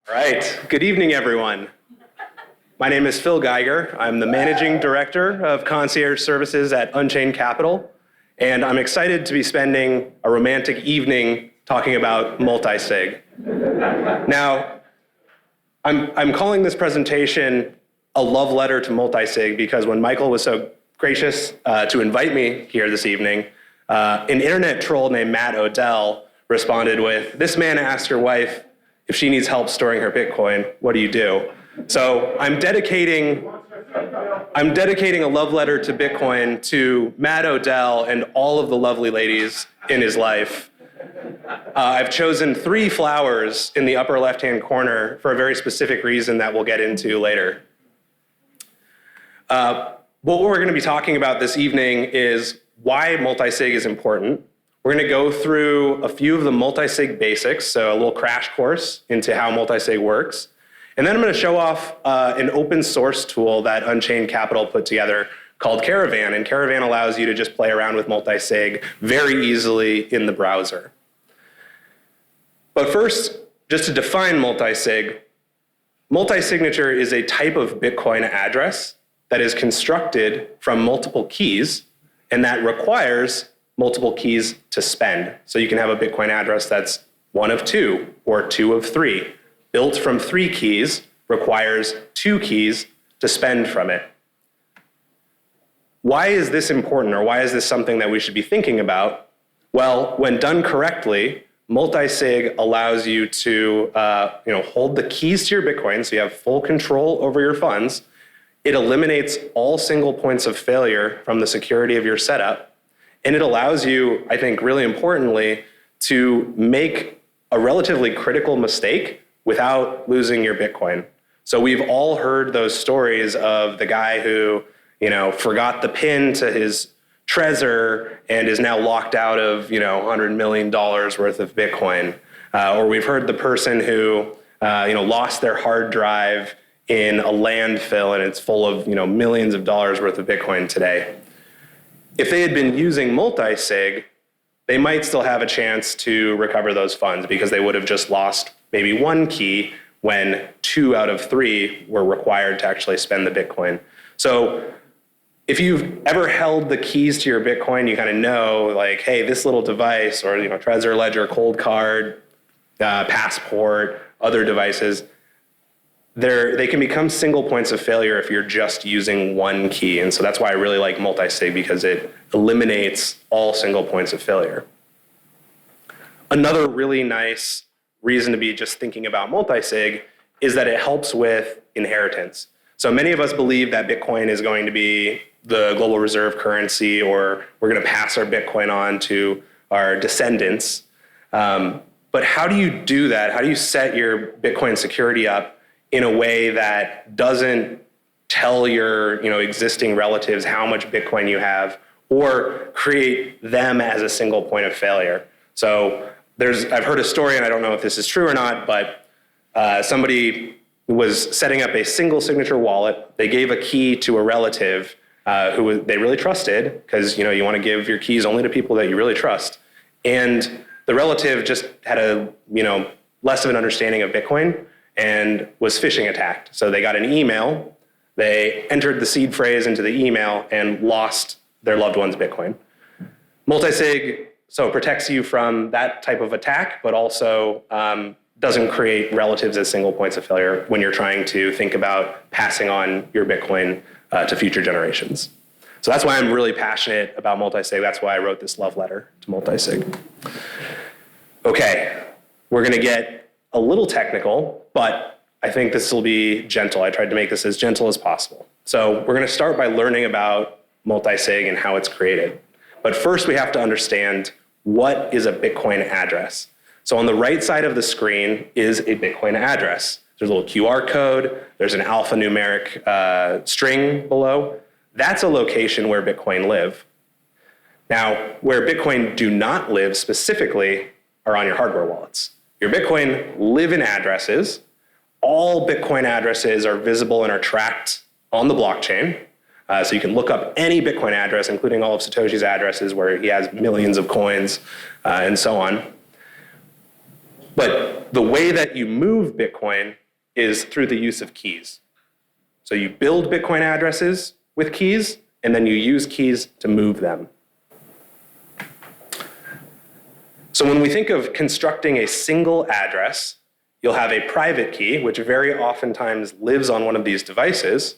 All right, good evening, everyone. My name is Phil Geiger. I'm the Managing Director of Concierge Services at Unchained Capital, and I'm excited to be spending a romantic evening talking about Multi-Sig. Now, I'm calling this presentation a love letter to Multi-Sig because when Michael was so gracious to invite me here this evening, an internet troll named Matt Odell responded with, "This man asked your wife if she needs help storing her Bitcoin, what do you do?" So I'm dedicating a love letter to Bitcoin to Matt Odell and all of the lovely ladies in his life. I've chosen 3 flowers in the upper left-hand corner for a very specific reason that we'll get into later. What we're going to be talking about this evening is why multi-sig is important. We're going to go through a few of the multi-sig basics, so a little crash course into how multi-sig works. And then I'm going to show off an open source tool that Unchained Capital put together called Caravan. And Caravan allows you to just play around with multi-sig very easily in the browser. But first, just to define multi-sig, multi-signature is a type of Bitcoin address that is constructed from multiple keys and that requires multiple keys to spend. So you can have a Bitcoin address that's 1 of 2 or 2 of 3. Built from 3 keys, requires 2 keys to spend from it. Why is this important, or why is this something that we should be thinking about? Well, when done correctly, multi-sig allows you to hold the keys to your Bitcoin, so you have full control over your funds. It eliminates all single points of failure from the security of your setup. And it allows you, I think really importantly, to make a relatively critical mistake without losing your Bitcoin. So we've all heard those stories of the guy who, forgot the PIN to his Trezor and is now locked out of, $100 million worth of Bitcoin. Or we've heard the person who, lost their hard drive in a landfill and it's full of, millions of dollars worth of Bitcoin today. If they had been using multi-sig, they might still have a chance to recover those funds because they would have just lost maybe 1 key when 2 out of 3 were required to actually spend the Bitcoin. So if you've ever held the keys to your Bitcoin, you kind of know, like, hey, this little device or Trezor, Ledger, Cold Card, Passport, other devices, they can become single points of failure if you're just using 1 key. And so that's why I really like multi-sig, because it eliminates all single points of failure. Another really nice reason to be just thinking about multi-sig is that it helps with inheritance. So many of us believe that Bitcoin is going to be the global reserve currency, or we're going to pass our Bitcoin on to our descendants. But how do you do that? How do you set your Bitcoin security up in a way that doesn't tell your existing relatives how much Bitcoin you have or create them as a single point of failure? So I've heard a story, and I don't know if this is true or not, but somebody was setting up a single signature wallet. They gave a key to a relative who they really trusted, because you want to give your keys only to people that you really trust. And the relative just had a less of an understanding of Bitcoin and was phishing attacked. So they got an email, they entered the seed phrase into the email and lost their loved one's Bitcoin. Multi-sig protects you from that type of attack, but also doesn't create relatives as single points of failure when you're trying to think about passing on your Bitcoin to future generations. So that's why I'm really passionate about multi-sig. That's why I wrote this love letter to multi-sig. Okay, we're gonna get a little technical, but I think this will be gentle. I tried to make this as gentle as possible. So we're going to start by learning about multi-sig and how it's created. But first we have to understand, what is a Bitcoin address? So on the right side of the screen is a Bitcoin address. There's a little QR code. There's an alphanumeric string below. That's a location where Bitcoin live. Now, where Bitcoin do not live specifically are on your hardware wallets. Your Bitcoin live in addresses. All Bitcoin addresses are visible and are tracked on the blockchain. So you can look up any Bitcoin address, including all of Satoshi's addresses where he has millions of coins and so on. But the way that you move Bitcoin is through the use of keys. So you build Bitcoin addresses with keys, and then you use keys to move them. So when we think of constructing a single address, you'll have a private key, which very oftentimes lives on one of these devices.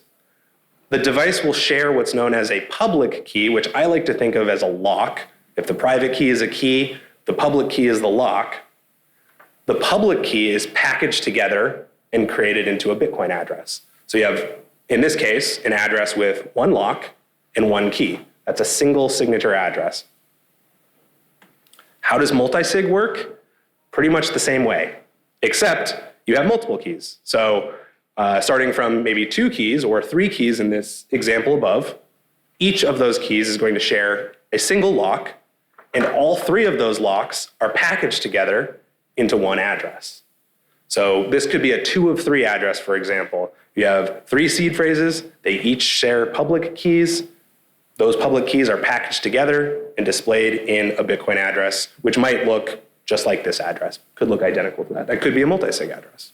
The device will share what's known as a public key, which I like to think of as a lock. If the private key is a key, the public key is the lock. The public key is packaged together and created into a Bitcoin address. So you have, in this case, an address with one lock and one key. That's a single signature address. How does multi-sig work? Pretty much the same way, except you have multiple keys. So starting from maybe 2 keys or 3 keys in this example above, each of those keys is going to share a single lock, and all 3 of those locks are packaged together into one address. So this could be a 2 of 3 address, for example. You have 3 seed phrases, they each share public keys. Those public keys are packaged together and displayed in a Bitcoin address, which might look just like this address. Could look identical to that. That could be a multi-sig address.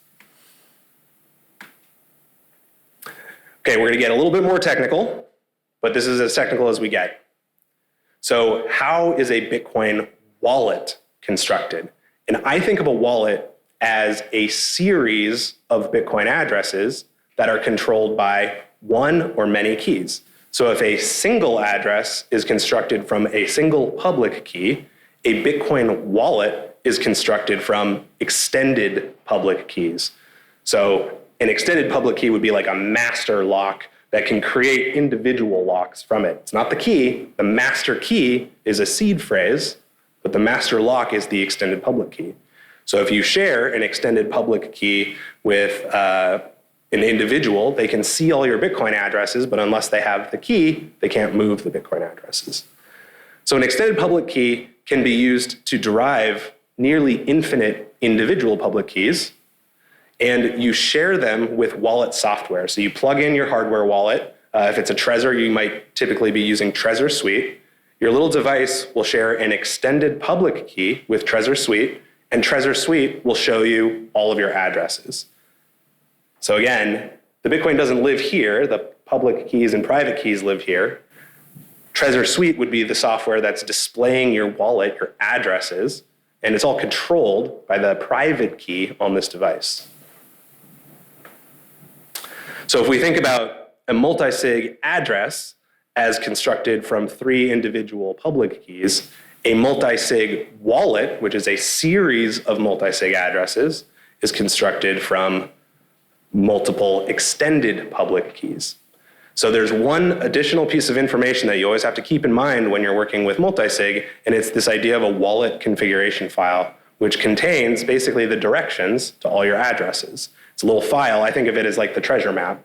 Okay, we're gonna get a little bit more technical, but this is as technical as we get. So how is a Bitcoin wallet constructed? And I think of a wallet as a series of Bitcoin addresses that are controlled by one or many keys. So if a single address is constructed from a single public key, a Bitcoin wallet is constructed from extended public keys. So an extended public key would be like a master lock that can create individual locks from it. It's not the key. The master key is a seed phrase, but the master lock is the extended public key. So if you share an extended public key with an individual, they can see all your Bitcoin addresses, but unless they have the key, they can't move the Bitcoin addresses. So an extended public key can be used to derive nearly infinite individual public keys, and you share them with wallet software. So you plug in your hardware wallet. If it's a Trezor, you might typically be using Trezor Suite. Your little device will share an extended public key with Trezor Suite, and Trezor Suite will show you all of your addresses. So again, the Bitcoin doesn't live here. The public keys and private keys live here. Trezor Suite would be the software that's displaying your wallet, your addresses, and it's all controlled by the private key on this device. So if we think about a multi-sig address as constructed from 3 individual public keys, a multi-sig wallet, which is a series of multi-sig addresses, is constructed from multiple extended public keys. So there's one additional piece of information that you always have to keep in mind when you're working with multi-sig, and it's this idea of a wallet configuration file, which contains basically the directions to all your addresses. It's a little file. I think of it as like the treasure map.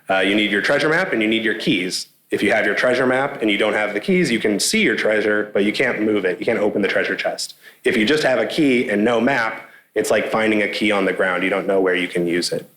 You need your treasure map and you need your keys. If you have your treasure map and you don't have the keys, you can see your treasure, but you can't move it. You can't open the treasure chest. If you just have a key and no map, it's like finding a key on the ground. You don't know where you can use it.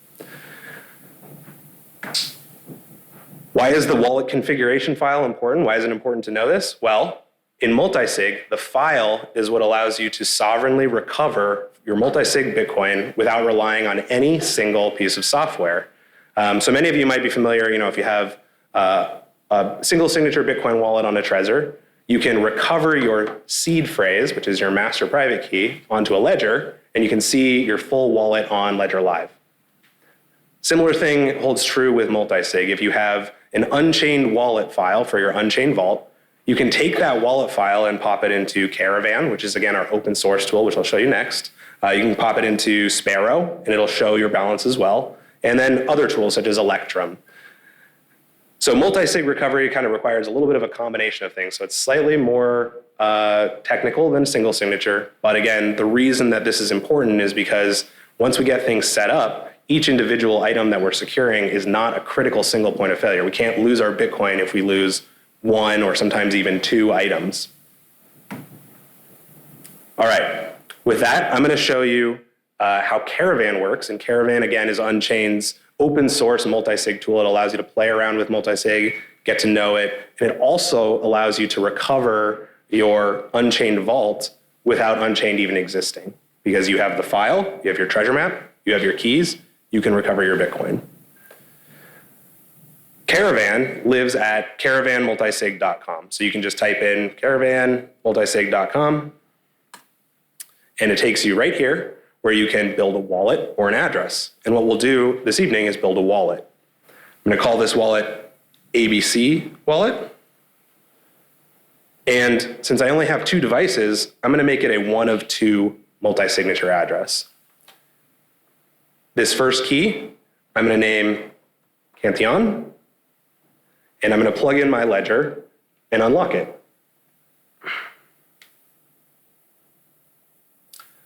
Why is the wallet configuration file important? Why is it important to know this? Well, in multi-sig, the file is what allows you to sovereignly recover your multi-sig Bitcoin without relying on any single piece of software. So many of you might be familiar, if you have a single signature Bitcoin wallet on a Trezor, you can recover your seed phrase, which is your master private key, onto a ledger, and you can see your full wallet on Ledger Live. Similar thing holds true with multi-sig. If you have an Unchained wallet file for your Unchained vault, you can take that wallet file and pop it into Caravan, which is again our open source tool, which I'll show you next. You can pop it into Sparrow, and it'll show your balance as well. And then other tools such as Electrum. So multi-sig recovery kind of requires a little bit of a combination of things. So it's slightly more technical than single signature. But again, the reason that this is important is because once we get things set up, each individual item that we're securing is not a critical single point of failure. We can't lose our Bitcoin if we lose 1 or sometimes even 2 items. All right, with that, I'm gonna show you how Caravan works. And Caravan, again, is Unchained's open source multi-sig tool. It allows you to play around with multi-sig, get to know it. And it also allows you to recover your Unchained vault without Unchained even existing. because you have the file, you have your treasure map, you have your keys, you can recover your Bitcoin. Caravan lives at caravanmultisig.com. So you can just type in caravanmultisig.com, and it takes you right here where you can build a wallet or an address. And what we'll do this evening is build a wallet. I'm going to call this wallet ABC wallet. And since I only have 2 devices, I'm going to make it a 1 of 2 multi-signature address. This first key, I'm going to name Cantillon, and I'm going to plug in my ledger and unlock it.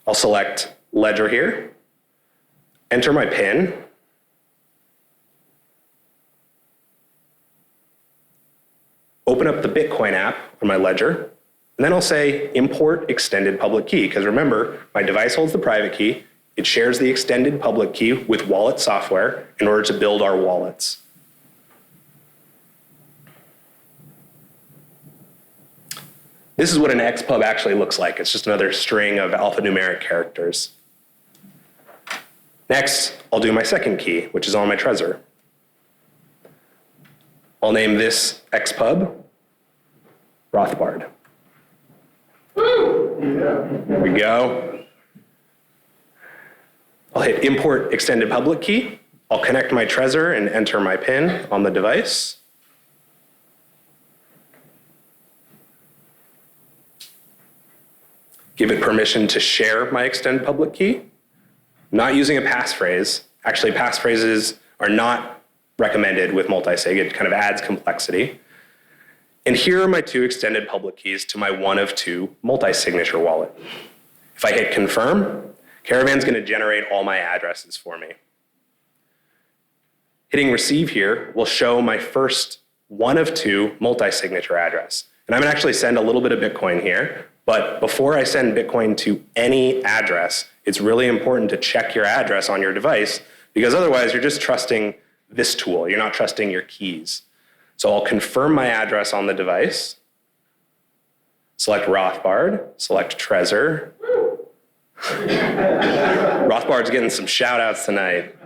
I'll select ledger here, enter my PIN, open up the Bitcoin app on my ledger, and then I'll say import extended public key, because remember, my device holds the private key, it shares the extended public key with wallet software in order to build our wallets. This is what an XPub actually looks like. It's just another string of alphanumeric characters. Next, I'll do my second key, which is on my Trezor. I'll name this XPub Rothbard. There we go. I'll hit import extended public key. I'll connect my Trezor and enter my PIN on the device. Give it permission to share my extended public key. Not using a passphrase. Actually, passphrases are not recommended with multi-sig. It kind of adds complexity. And here are my 2 extended public keys to my 1 of 2 multi-signature wallet. If I hit confirm, Caravan's going to generate all my addresses for me. Hitting receive here will show my first 1 of 2 multi-signature address. And I'm going to actually send a little bit of Bitcoin here. But before I send Bitcoin to any address, it's really important to check your address on your device, because otherwise you're just trusting this tool. You're not trusting your keys. So I'll confirm my address on the device, select Rothbard, select Trezor. Rothbard's getting some shout outs tonight.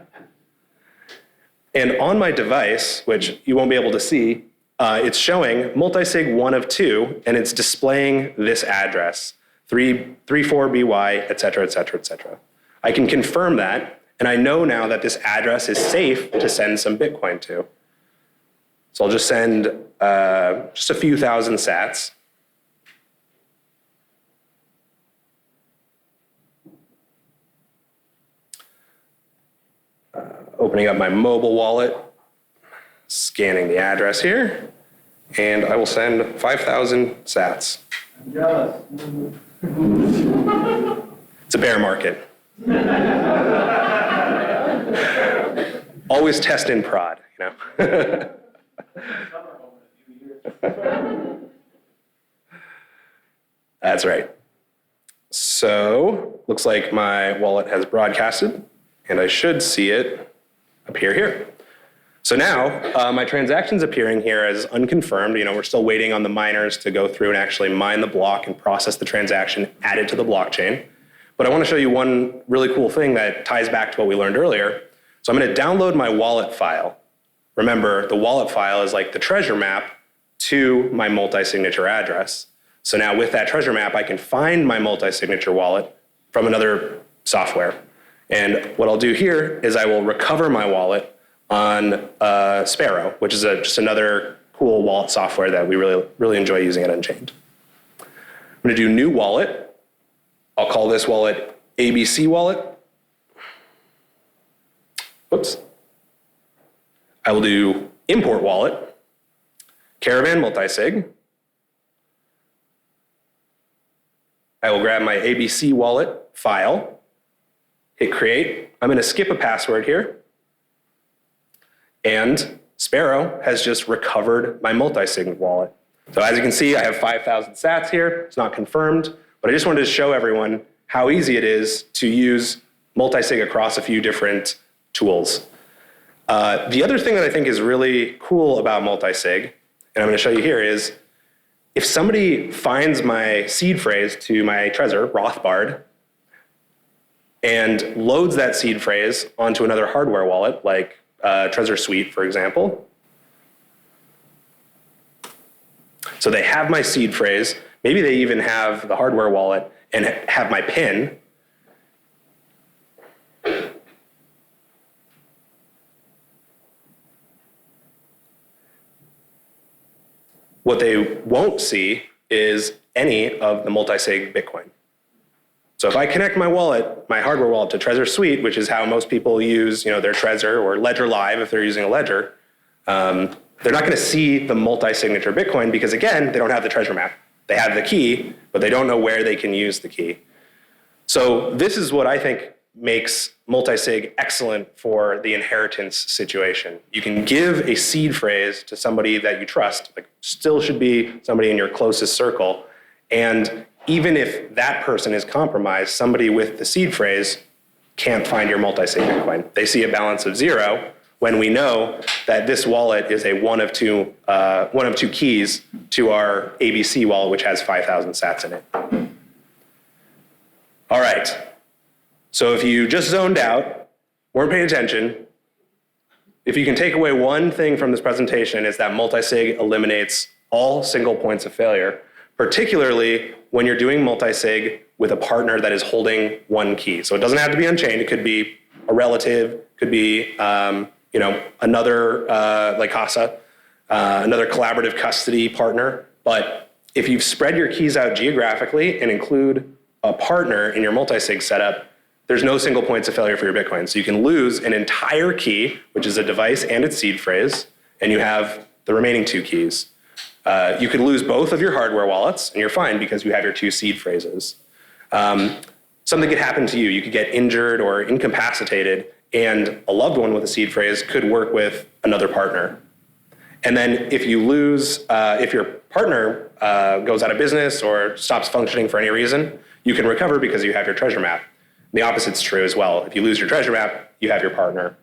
And on my device, which you won't be able to see, it's showing multisig 1 of 2, and it's displaying this address, 34BY, et cetera, et cetera, et cetera. I can confirm that, and I know now that this address is safe to send some Bitcoin to. So I'll just send just a few thousand sats. Opening up my mobile wallet, scanning the address here, and I will send 5,000 sats. I'm jealous. It's a bear market. Always test in prod, you know. That's right. So, looks like my wallet has broadcasted, and I should see it appear here. So now, my transaction's appearing here as unconfirmed. You know, we're still waiting on the miners to go through and actually mine the block and process the transaction, add it to the blockchain. But I want to show you one really cool thing that ties back to what we learned earlier. So I'm going to download my wallet file. Remember, the wallet file is like the treasure map to my multi-signature address. So now with that treasure map, I can find my multi-signature wallet from another software. And what I'll do here is I will recover my wallet on Sparrow, which is just another cool wallet software that we really enjoy using at Unchained. I'm going to do new wallet. I'll call this wallet ABC wallet. Oops. I will do import wallet, Caravan Multisig. I will grab my ABC wallet file, hit create. I'm going to skip a password here. And Sparrow has just recovered my multi-sig wallet. So as you can see, I have 5,000 sats here. It's not confirmed, but I just wanted to show everyone how easy it is to use multi-sig across a few different tools. The other thing that I think is really cool about multi-sig, and I'm going to show you here, is if somebody finds my seed phrase to my Trezor, Rothbard, and loads that seed phrase onto another hardware wallet, like Trezor Suite, for example. So they have my seed phrase. Maybe they even have the hardware wallet and have my PIN. What they won't see is any of the multi-sig Bitcoin. So if I connect my wallet, my hardware wallet, to Trezor Suite, which is how most people use, their Trezor, or Ledger Live if they're using a Ledger, they're not going to see the multi-signature Bitcoin because, again, they don't have the treasure map. They have the key, but they don't know where they can use the key. So this is what I think makes multi-sig excellent for the inheritance situation. You can give a seed phrase to somebody that you trust, like still should be somebody in your closest circle, and even if that person is compromised, somebody with the seed phrase can't find your multi-sig Bitcoin. They see a balance of 0 when we know that this wallet is a one of two keys to our ABC wallet, which has 5,000 sats in it. All right. So if you just zoned out, weren't paying attention, if you can take away one thing from this presentation, it's that multi-sig eliminates all single points of failure, particularly when you're doing multi-sig with a partner that is holding one key. So it doesn't have to be Unchained. It could be a relative, could be another like Casa, another collaborative custody partner. But if you've spread your keys out geographically and include a partner in your multi-sig setup, there's no single points of failure for your Bitcoin. So you can lose an entire key, which is a device and its seed phrase, and you have the remaining 2 keys. You could lose both of your hardware wallets, and you're fine because you have your 2 seed phrases. Something could happen to you. You could get injured or incapacitated, and a loved one with a seed phrase could work with another partner. And then if you lose, if your partner goes out of business or stops functioning for any reason, you can recover because you have your treasure map. The opposite's true as well. If you lose your treasure map, you have your partner.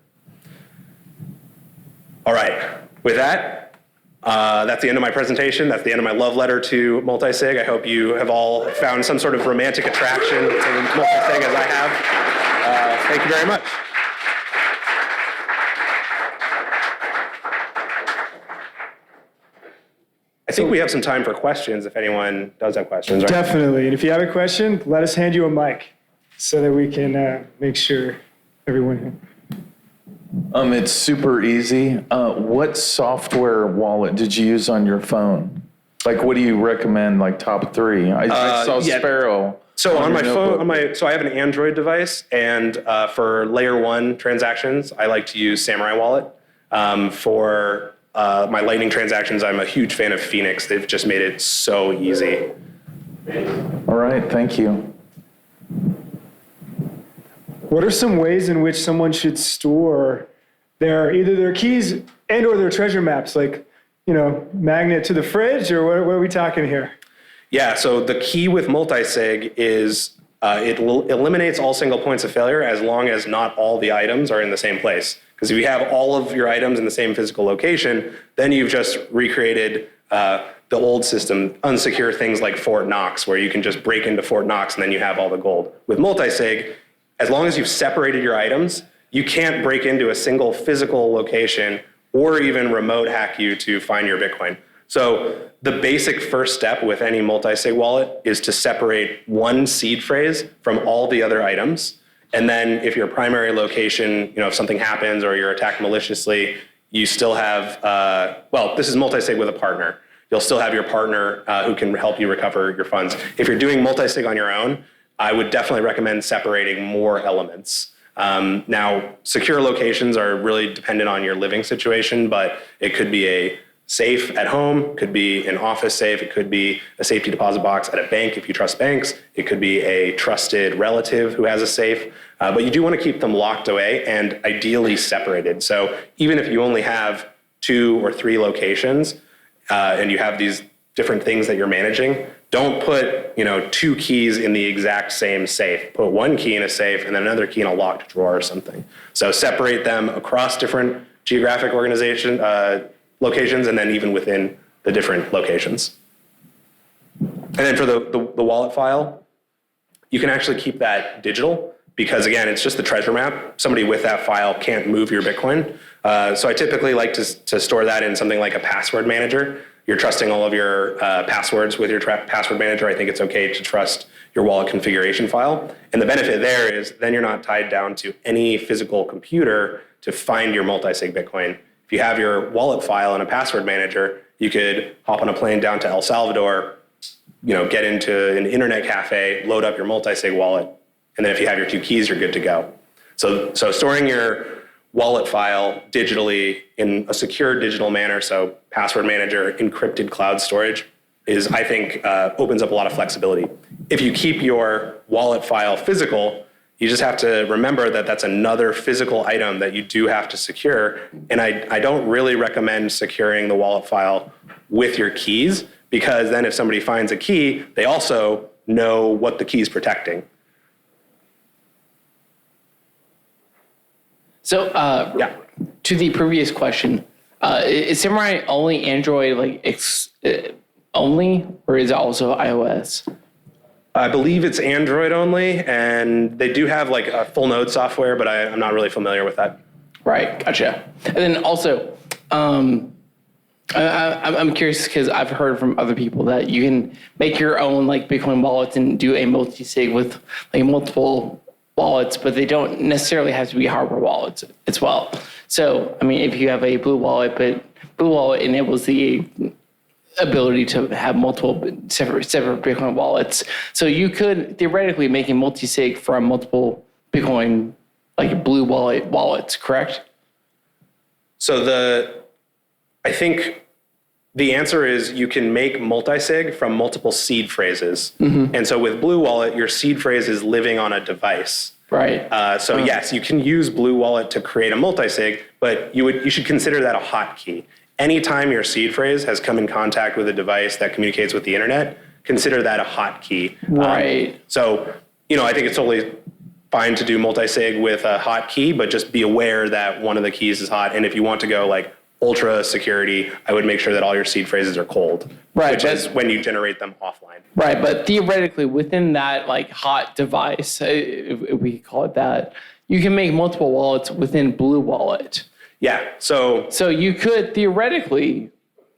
All right, with that, that's the end of my presentation. That's the end of my love letter to multi-sig. I hope you have all found some sort of romantic attraction to multi-sig as I have. Thank you very much. I think we have some time for questions if anyone does have questions. Right? Definitely. And if you have a question, let us hand you a mic so that we can make sure everyone. It's super easy. What software wallet did you use on your phone? Like, what do you recommend? Like top 3? I saw Sparrow. So on my phone, so I have an Android device, and for layer 1 transactions, I like to use Samurai Wallet. For my Lightning transactions, I'm a huge fan of Phoenix. They've just made it so easy. All right, thank you. What are some ways in which someone should store either their keys and or their treasure maps, like, magnet to the fridge, or what are we talking here? Yeah, so the key with multi-sig is it eliminates all single points of failure as long as not all the items are in the same place. Because if you have all of your items in the same physical location, then you've just recreated the old system, unsecure things like Fort Knox, where you can just break into Fort Knox and then you have all the gold. With multi-sig, as long as you've separated your items, you can't break into a single physical location or even remote hack you to find your Bitcoin. So the basic first step with any multi-sig wallet is to separate one seed phrase from all the other items. And then if your primary location, if something happens or you're attacked maliciously, you still have, this is multi-sig with a partner. You'll still have your partner who can help you recover your funds. If you're doing multi-sig on your own, I would definitely recommend separating more elements. Now, secure locations are really dependent on your living situation, but it could be a safe at home, could be an office safe, it could be a safety deposit box at a bank if you trust banks, it could be a trusted relative who has a safe, but you do want to keep them locked away and ideally separated. So even if you only have 2 or 3 locations and you have these different things that you're managing, don't put 2 keys in the exact same safe. Put 1 key in a safe and then another key in a locked drawer or something. So separate them across different geographic locations and then even within the different locations. And then for the wallet file, you can actually keep that digital. because again, it's just the treasure map. Somebody with that file can't move your Bitcoin. So I typically like to store that in something like a password manager. You're trusting all of your passwords with your password manager. I think it's okay to trust your wallet configuration file. And the benefit there is then you're not tied down to any physical computer to find your multi-sig Bitcoin. If you have your wallet file in a password manager, you could hop on a plane down to El Salvador, get into an internet cafe, load up your multi-sig wallet, and then if you have your 2 keys, you're good to go. So storing your wallet file digitally in a secure digital manner, so password manager, encrypted cloud storage, I think opens up a lot of flexibility. If you keep your wallet file physical, you just have to remember that that's another physical item that you do have to secure. And I don't really recommend securing the wallet file with your keys, because then if somebody finds a key, they also know what the key is protecting. So to the previous question, is Samurai only Android only, or is it also iOS? I believe it's Android only, and they do have a full node software, but I'm not really familiar with that. Right, gotcha. And then also, I'm curious because I've heard from other people that you can make your own Bitcoin wallets and do a multi-sig with multiple wallets, but they don't necessarily have to be hardware wallets as well. So, if you have a Blue Wallet, but Blue Wallet enables the ability to have multiple separate Bitcoin wallets. So you could theoretically make a multi-sig from multiple Bitcoin, Blue Wallet wallets, correct? So I think the answer is you can make multi-sig from multiple seed phrases. Mm-hmm. And so with Blue Wallet, your seed phrase is living on a device. Right. Yes, you can use Blue Wallet to create a multi-sig, but you should consider that a hotkey. Anytime your seed phrase has come in contact with a device that communicates with the internet, consider that a hotkey. Right. I think it's totally fine to do multi-sig with a hotkey, but just be aware that one of the keys is hot. And if you want to go ultra security, I would make sure that all your seed phrases are cold, right, which is when you generate them offline. Right, but theoretically, within that hot device, if we call it that, you can make multiple wallets within Blue Wallet. Yeah, so you could theoretically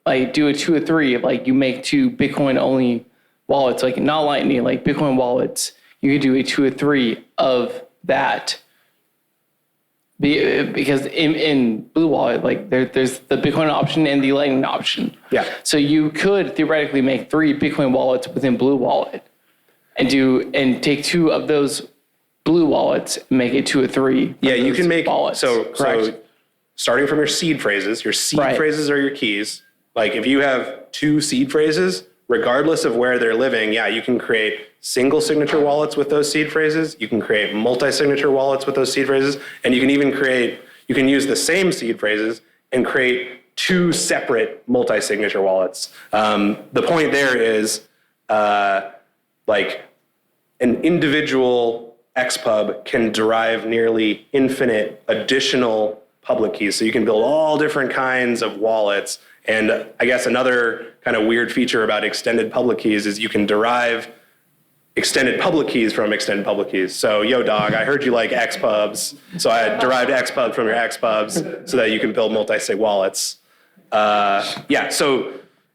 do a 2 or 3, you make 2 Bitcoin only wallets, not Lightning, Bitcoin wallets. You could do a 2 or 3 of that. Because in Blue Wallet, there's the Bitcoin option and the Lightning option. Yeah. So you could theoretically make 3 Bitcoin wallets within Blue Wallet, and take 2 of those Blue wallets and make it 2 or 3. Yeah, you can make wallets. So starting from your seed phrases phrases are your keys. If you have 2 seed phrases, regardless of where they're living, you can create single signature wallets with those seed phrases. You can create multi-signature wallets with those seed phrases. And you can even use the same seed phrases and create 2 separate multi-signature wallets. The point there is an individual XPub can derive nearly infinite additional public keys. So you can build all different kinds of wallets. And I guess another kind of weird feature about extended public keys is you can derive extended public keys from extended public keys. So, yo, dog, I heard you like XPubs. So I derived XPub from your XPubs so that you can build multi-sig wallets. So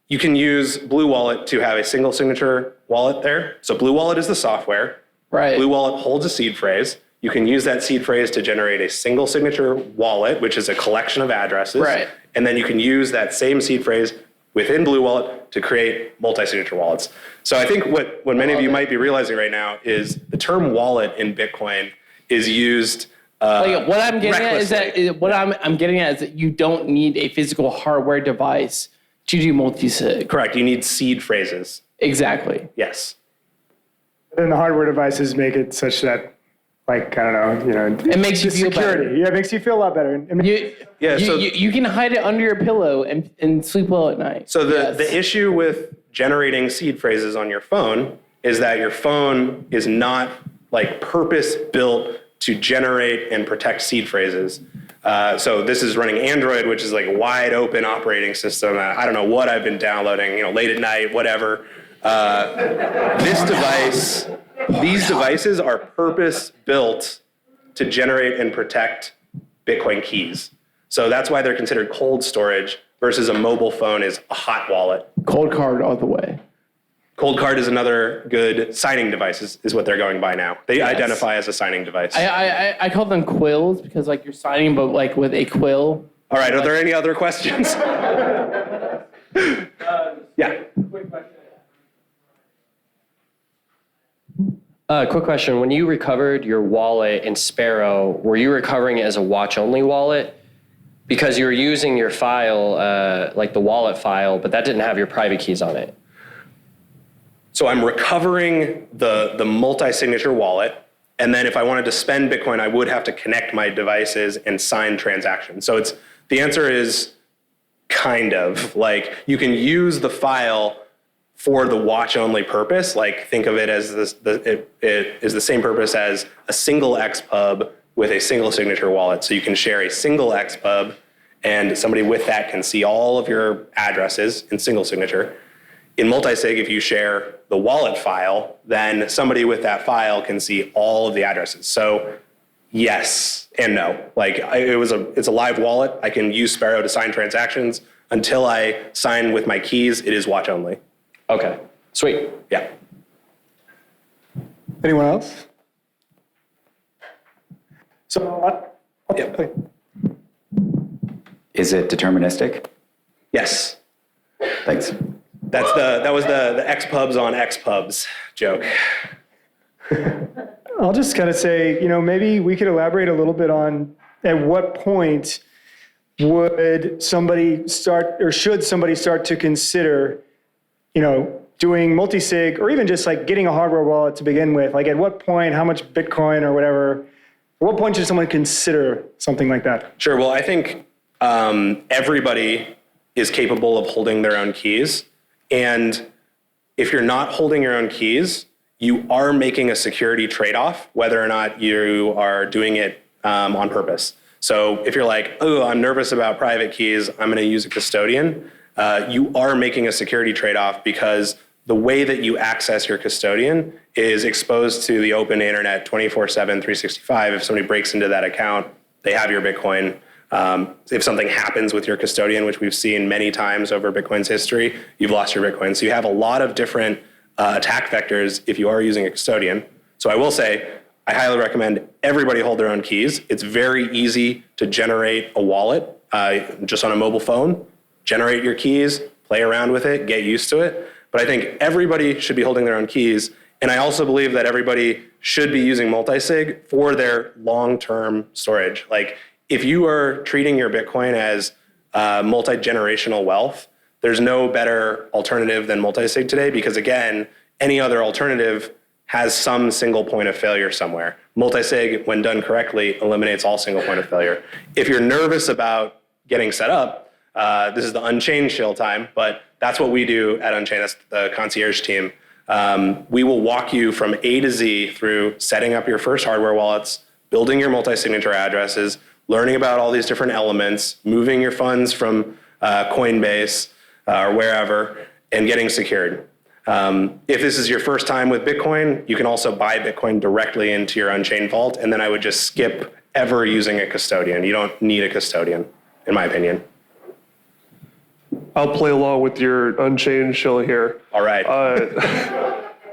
you can use Blue Wallet to have a single signature wallet there. So Blue Wallet is the software. Right. Blue Wallet holds a seed phrase. You can use that seed phrase to generate a single signature wallet, which is a collection of addresses. Right. And then you can use that same seed phrase within Blue Wallet to create multi-signature wallets. So I think what many of you might be realizing right now is the term wallet in Bitcoin is used what I'm getting recklessly. I'm getting at is that you don't need a physical hardware device to do multi-sig. Correct. You need seed phrases. Exactly. Yes. Then the hardware devices make it such that, I don't know, It makes you feel security. better. Yeah, it makes you feel a lot better. You can hide it under your pillow and sleep well at night. So the issue with generating seed phrases on your phone is that your phone is not purpose built to generate and protect seed phrases. So this is running Android, which is a wide open operating system. I don't know what I've been downloading, late at night, whatever. This device These devices are purpose-built to generate and protect Bitcoin keys. So that's why they're considered cold storage versus a mobile phone is a hot wallet. Cold card all the way. Cold card is another good signing device is what they're going by now. They identify as a signing device. I call them quills because like you're signing, but like with a quill. All right, are there any other questions? Yeah. Quick question. When you recovered your wallet in Sparrow, were you recovering it as a watch-only wallet? Because you were using your file, like the wallet file, but that didn't have your private keys on it. So I'm recovering the multi-signature wallet, and then if I wanted to spend Bitcoin, I would have to connect my devices and sign transactions. So the answer is kind of. Like, you can use the file for the watch-only purpose. Like, think of it as it is the same purpose as a single XPub with a single signature wallet. So you can share a single XPub, and somebody with that can see all of your addresses in single signature. In Multisig, if you share the wallet file, then somebody with that file can see all of the addresses. So yes and no. Like, it's a live wallet. I can use Sparrow to sign transactions. Until I sign with my keys, it is watch only. Okay, sweet. Yeah. Anyone else? So, Yeah. Is it deterministic? Yes. Thanks. That was the XPubs on XPubs joke. I'll just kind of say, maybe we could elaborate a little bit on at what point would somebody start, or should somebody start to consider, doing multi-sig, or even just like getting a hardware wallet to begin with. Like, at what point, how much Bitcoin or whatever, at what point should someone consider something like that? Sure. Well, I think everybody is capable of holding their own keys. And if you're not holding your own keys, you are making a security trade-off, whether or not you are doing it on purpose. So if you're like, oh, I'm nervous about private keys, I'm going to use a custodian, you are making a security trade-off, because the way that you access your custodian is exposed to the open internet 24/7, 365. If somebody breaks into that account, they have your Bitcoin. If something happens with your custodian, which we've seen many times over Bitcoin's history, you've lost your Bitcoin. So you have a lot of different attack vectors if you are using a custodian. So I will say, I highly recommend everybody hold their own keys. It's very easy to generate a wallet just on a mobile phone. Generate your keys, play around with it, get used to it. But I think everybody should be holding their own keys. And I also believe that everybody should be using multi-sig for their long-term storage. Like, if you are treating your Bitcoin as multi-generational wealth, there's no better alternative than multi-sig today, because again, any other alternative has some single point of failure somewhere. Multi-sig, when done correctly, eliminates all single point of failure. If you're nervous about getting set up, this is the Unchained shill time, but that's what we do at Unchained, that's the concierge team. We will walk you from A to Z through setting up your first hardware wallets, building your multi-signature addresses, learning about all these different elements, moving your funds from Coinbase or wherever, and getting secured. If this is your first time with Bitcoin, you can also buy Bitcoin directly into your Unchained vault, and then I would just skip ever using a custodian. You don't need a custodian, in my opinion. I'll play along with your Unchained shill here. All right.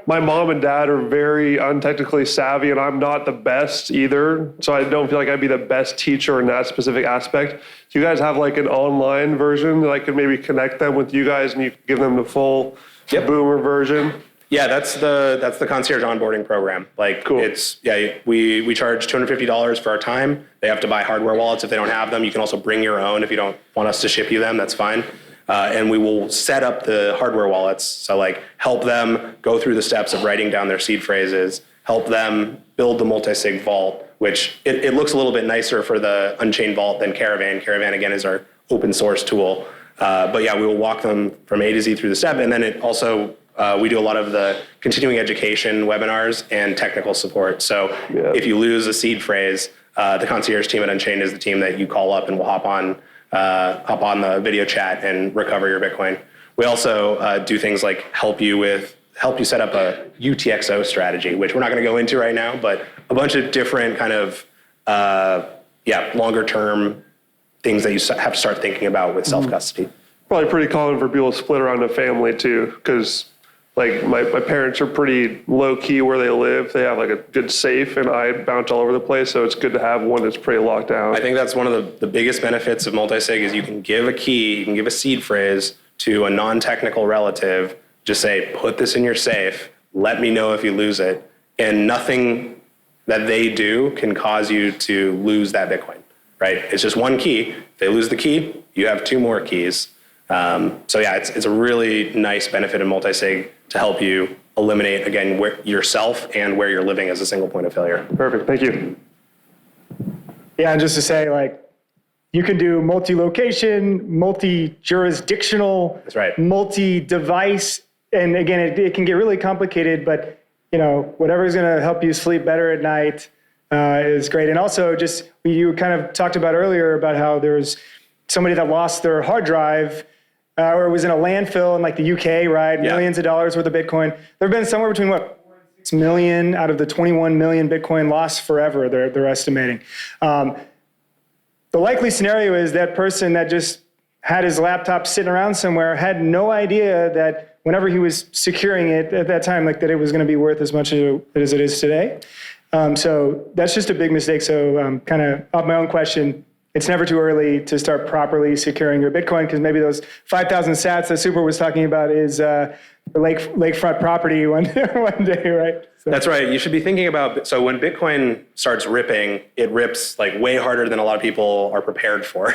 My mom and dad are very untechnically savvy, and I'm not the best either. So I don't feel like I'd be the best teacher in that specific aspect. Do you guys have like an online version that I could maybe connect them with you guys, and you could give them the full boomer version? Yeah, that's the concierge onboarding program. Like, cool. We charge $250 for our time. They have to buy hardware wallets if they don't have them. You can also bring your own if you don't want us to ship you them. That's fine. And we will set up the hardware wallets. So like, help them go through the steps of writing down their seed phrases, help them build the multi-sig vault, which it looks a little bit nicer for the Unchained vault than Caravan. Caravan, again, is our open source tool. But yeah, we will walk them from A to Z through the step. And then it also, we do a lot of the continuing education webinars and technical support. So if you lose a seed phrase, the concierge team at Unchained is the team that you call up, and we'll hop on the video chat and recover your Bitcoin. We also do things like help you with help you set up a UTXO strategy, which we're not going to go into right now, but a bunch of different kind of, longer term things that you have to start thinking about with self-custody. Probably pretty common for people to split around a family too, because like my parents are pretty low key where they live. They have like a good safe and I bounce all over the place. So it's good to have one that's pretty locked down. I think that's one of the biggest benefits of multi-sig is you can give a key, you can give a seed phrase to a non-technical relative, just say, put this in your safe, let me know if you lose it. And nothing that they do can cause you to lose that Bitcoin, right? It's just one key. If they lose the key, you have two more keys. It's a really nice benefit of multi-sig to help you eliminate, again, yourself and where you're living as a single point of failure. Perfect. Thank you. Yeah, and just to say, like, you can do multi-location, multi-jurisdictional, That's right. multi-device, and again, it can get really complicated, but whatever is going to help you sleep better at night is great. And also, just you kind of talked about earlier about how there's somebody that lost their hard drive or was in a landfill in like the UK, right? Yeah. Millions of dollars worth of Bitcoin. There have been somewhere between 4 and 6 million out of the 21 million Bitcoin lost forever, they're estimating. The likely scenario is that person that just had his laptop sitting around somewhere had no idea that whenever he was securing it at that time, like that it was going to be worth as much as it is today. So that's just a big mistake. So kind of off my own question, it's never too early to start properly securing your Bitcoin because maybe those 5,000 sats that Super was talking about is lakefront property one day, right? So. That's right. You should be thinking about, so when Bitcoin starts ripping, it rips like way harder than a lot of people are prepared for.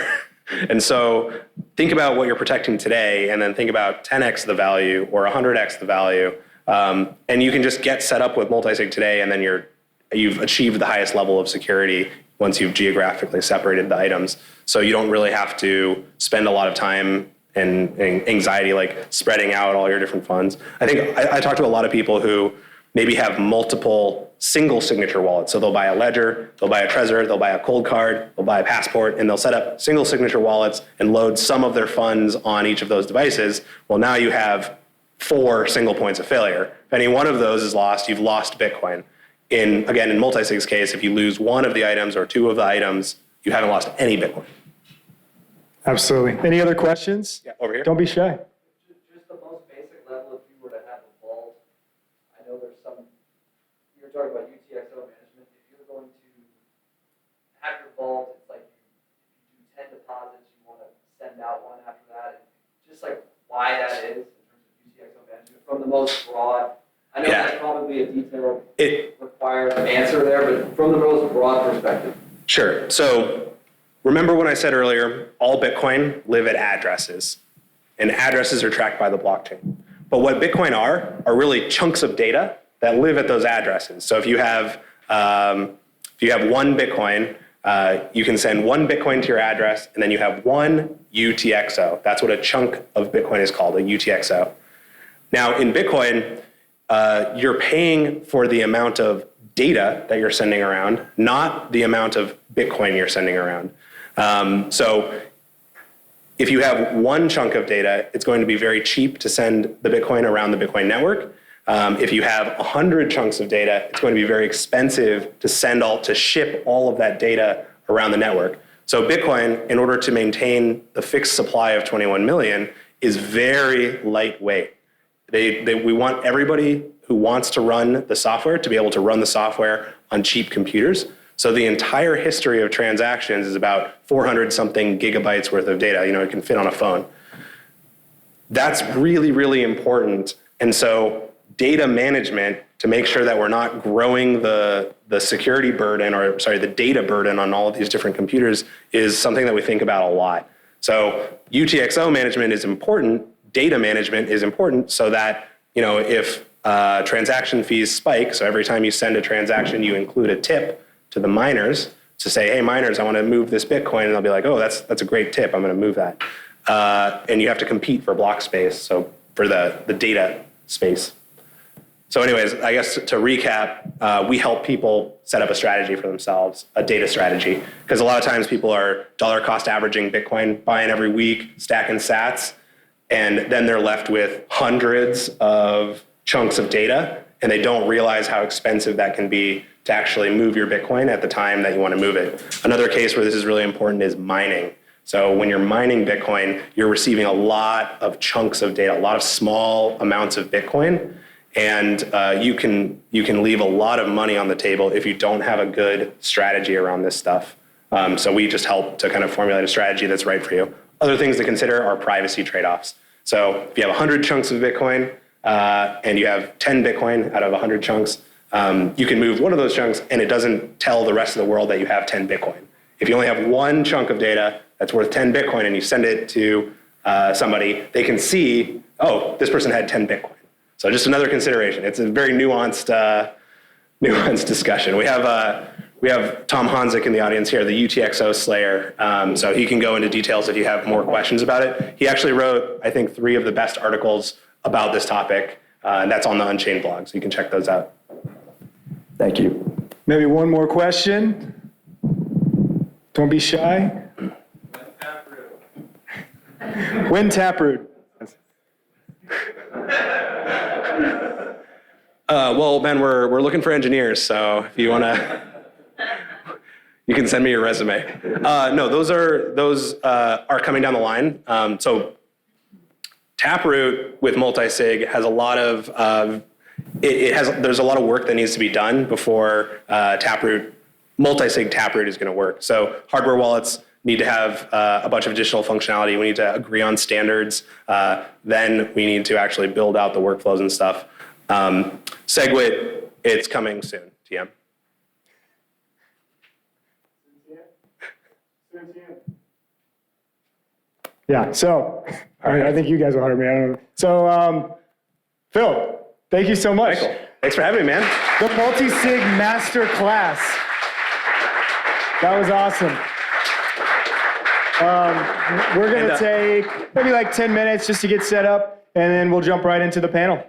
And so think about what you're protecting today and then think about 10x the value or 100x the value. And you can just get set up with multi-sig today and then you've achieved the highest level of security once you've geographically separated the items. So you don't really have to spend a lot of time and anxiety like spreading out all your different funds. I think I talk to a lot of people who maybe have multiple single signature wallets. So they'll buy a Ledger, they'll buy a Trezor, they'll buy a Cold Card, they'll buy a Passport, and they'll set up single signature wallets and load some of their funds on each of those devices. Well, now you have 4 single points of failure. If any one of those is lost, you've lost Bitcoin. In multi-sig's case, if you lose one of the items or 2 of the items, you haven't lost any Bitcoin. Absolutely. Any other questions? Yeah, over here. Don't be shy. Just the most basic level, if you were to have a vault, I know there's some, you were talking about UTXO management. If you're going to have your vault, it's like you do 10 deposits, you want to send out one after that. And just like why that is in terms of UTXO management from the most broad. I know that's probably a detailed required answer there, but from the most broad perspective. Sure. So remember when I said earlier, all Bitcoin live at addresses, and addresses are tracked by the blockchain. But what Bitcoin are really chunks of data that live at those addresses. So if you have 1 Bitcoin, you can send 1 Bitcoin to your address, and then you have 1 UTXO. That's what a chunk of Bitcoin is called, a UTXO. Now in Bitcoin, you're paying for the amount of data that you're sending around, not the amount of Bitcoin you're sending around. So if you have 1 chunk of data, it's going to be very cheap to send the Bitcoin around the Bitcoin network. If you have 100 chunks of data, it's going to be very expensive to ship all of that data around the network. So Bitcoin, in order to maintain the fixed supply of 21 million, is very lightweight. We want everybody who wants to run the software to be able to run the software on cheap computers. So the entire history of transactions is about 400 something gigabytes worth of data. It can fit on a phone. That's really, really important. And so data management to make sure that we're not growing the security burden the data burden on all of these different computers is something that we think about a lot. So UTXO management is important. Data management is important so that, if transaction fees spike, so every time you send a transaction, you include a tip to the miners to say, hey, miners, I want to move this Bitcoin. And they'll be like, oh, that's a great tip. I'm going to move that. And you have to compete for block space, so for the data space. So anyways, I guess to recap, we help people set up a strategy for themselves, a data strategy. Because a lot of times people are dollar cost averaging Bitcoin, buying every week, stacking sats. And then they're left with hundreds of chunks of data, and they don't realize how expensive that can be to actually move your Bitcoin at the time that you want to move it. Another case where this is really important is mining. So when you're mining Bitcoin, you're receiving a lot of chunks of data, a lot of small amounts of Bitcoin, and you can leave a lot of money on the table if you don't have a good strategy around this stuff. So we just help to kind of formulate a strategy that's right for you. Other things to consider are privacy trade-offs. So if you have 100 chunks of Bitcoin and you have 10 Bitcoin out of 100 chunks, you can move one of those chunks and it doesn't tell the rest of the world that you have 10 Bitcoin. If you only have one chunk of data that's worth 10 Bitcoin and you send it to somebody, they can see, oh, this person had 10 Bitcoin. So just another consideration. It's a very nuanced discussion. We have Tom Hanzik in the audience here, the UTXO Slayer. So he can go into details if you have more questions about it. He actually wrote, I think, 3 of the best articles about this topic, and that's on the Unchained blog, so you can check those out. Thank you. Maybe one more question. Don't be shy. When Taproot. Well, Ben, we're looking for engineers, so if you want to, you can send me your resume. No, those are coming down the line. So Taproot with Multi-Sig has a lot of there's a lot of work that needs to be done before Multi-Sig Taproot is going to work. So hardware wallets need to have a bunch of additional functionality. We need to agree on standards. Then we need to actually build out the workflows and stuff. SegWit, it's coming soon, TM. Yeah, so, all right, I think you guys will hire me. I don't know. So, Phil, thank you so much. Michael, thanks for having me, man. The Multi-Sig Master Class. That was awesome. We're going to take maybe like 10 minutes just to get set up, and then we'll jump right into the panel.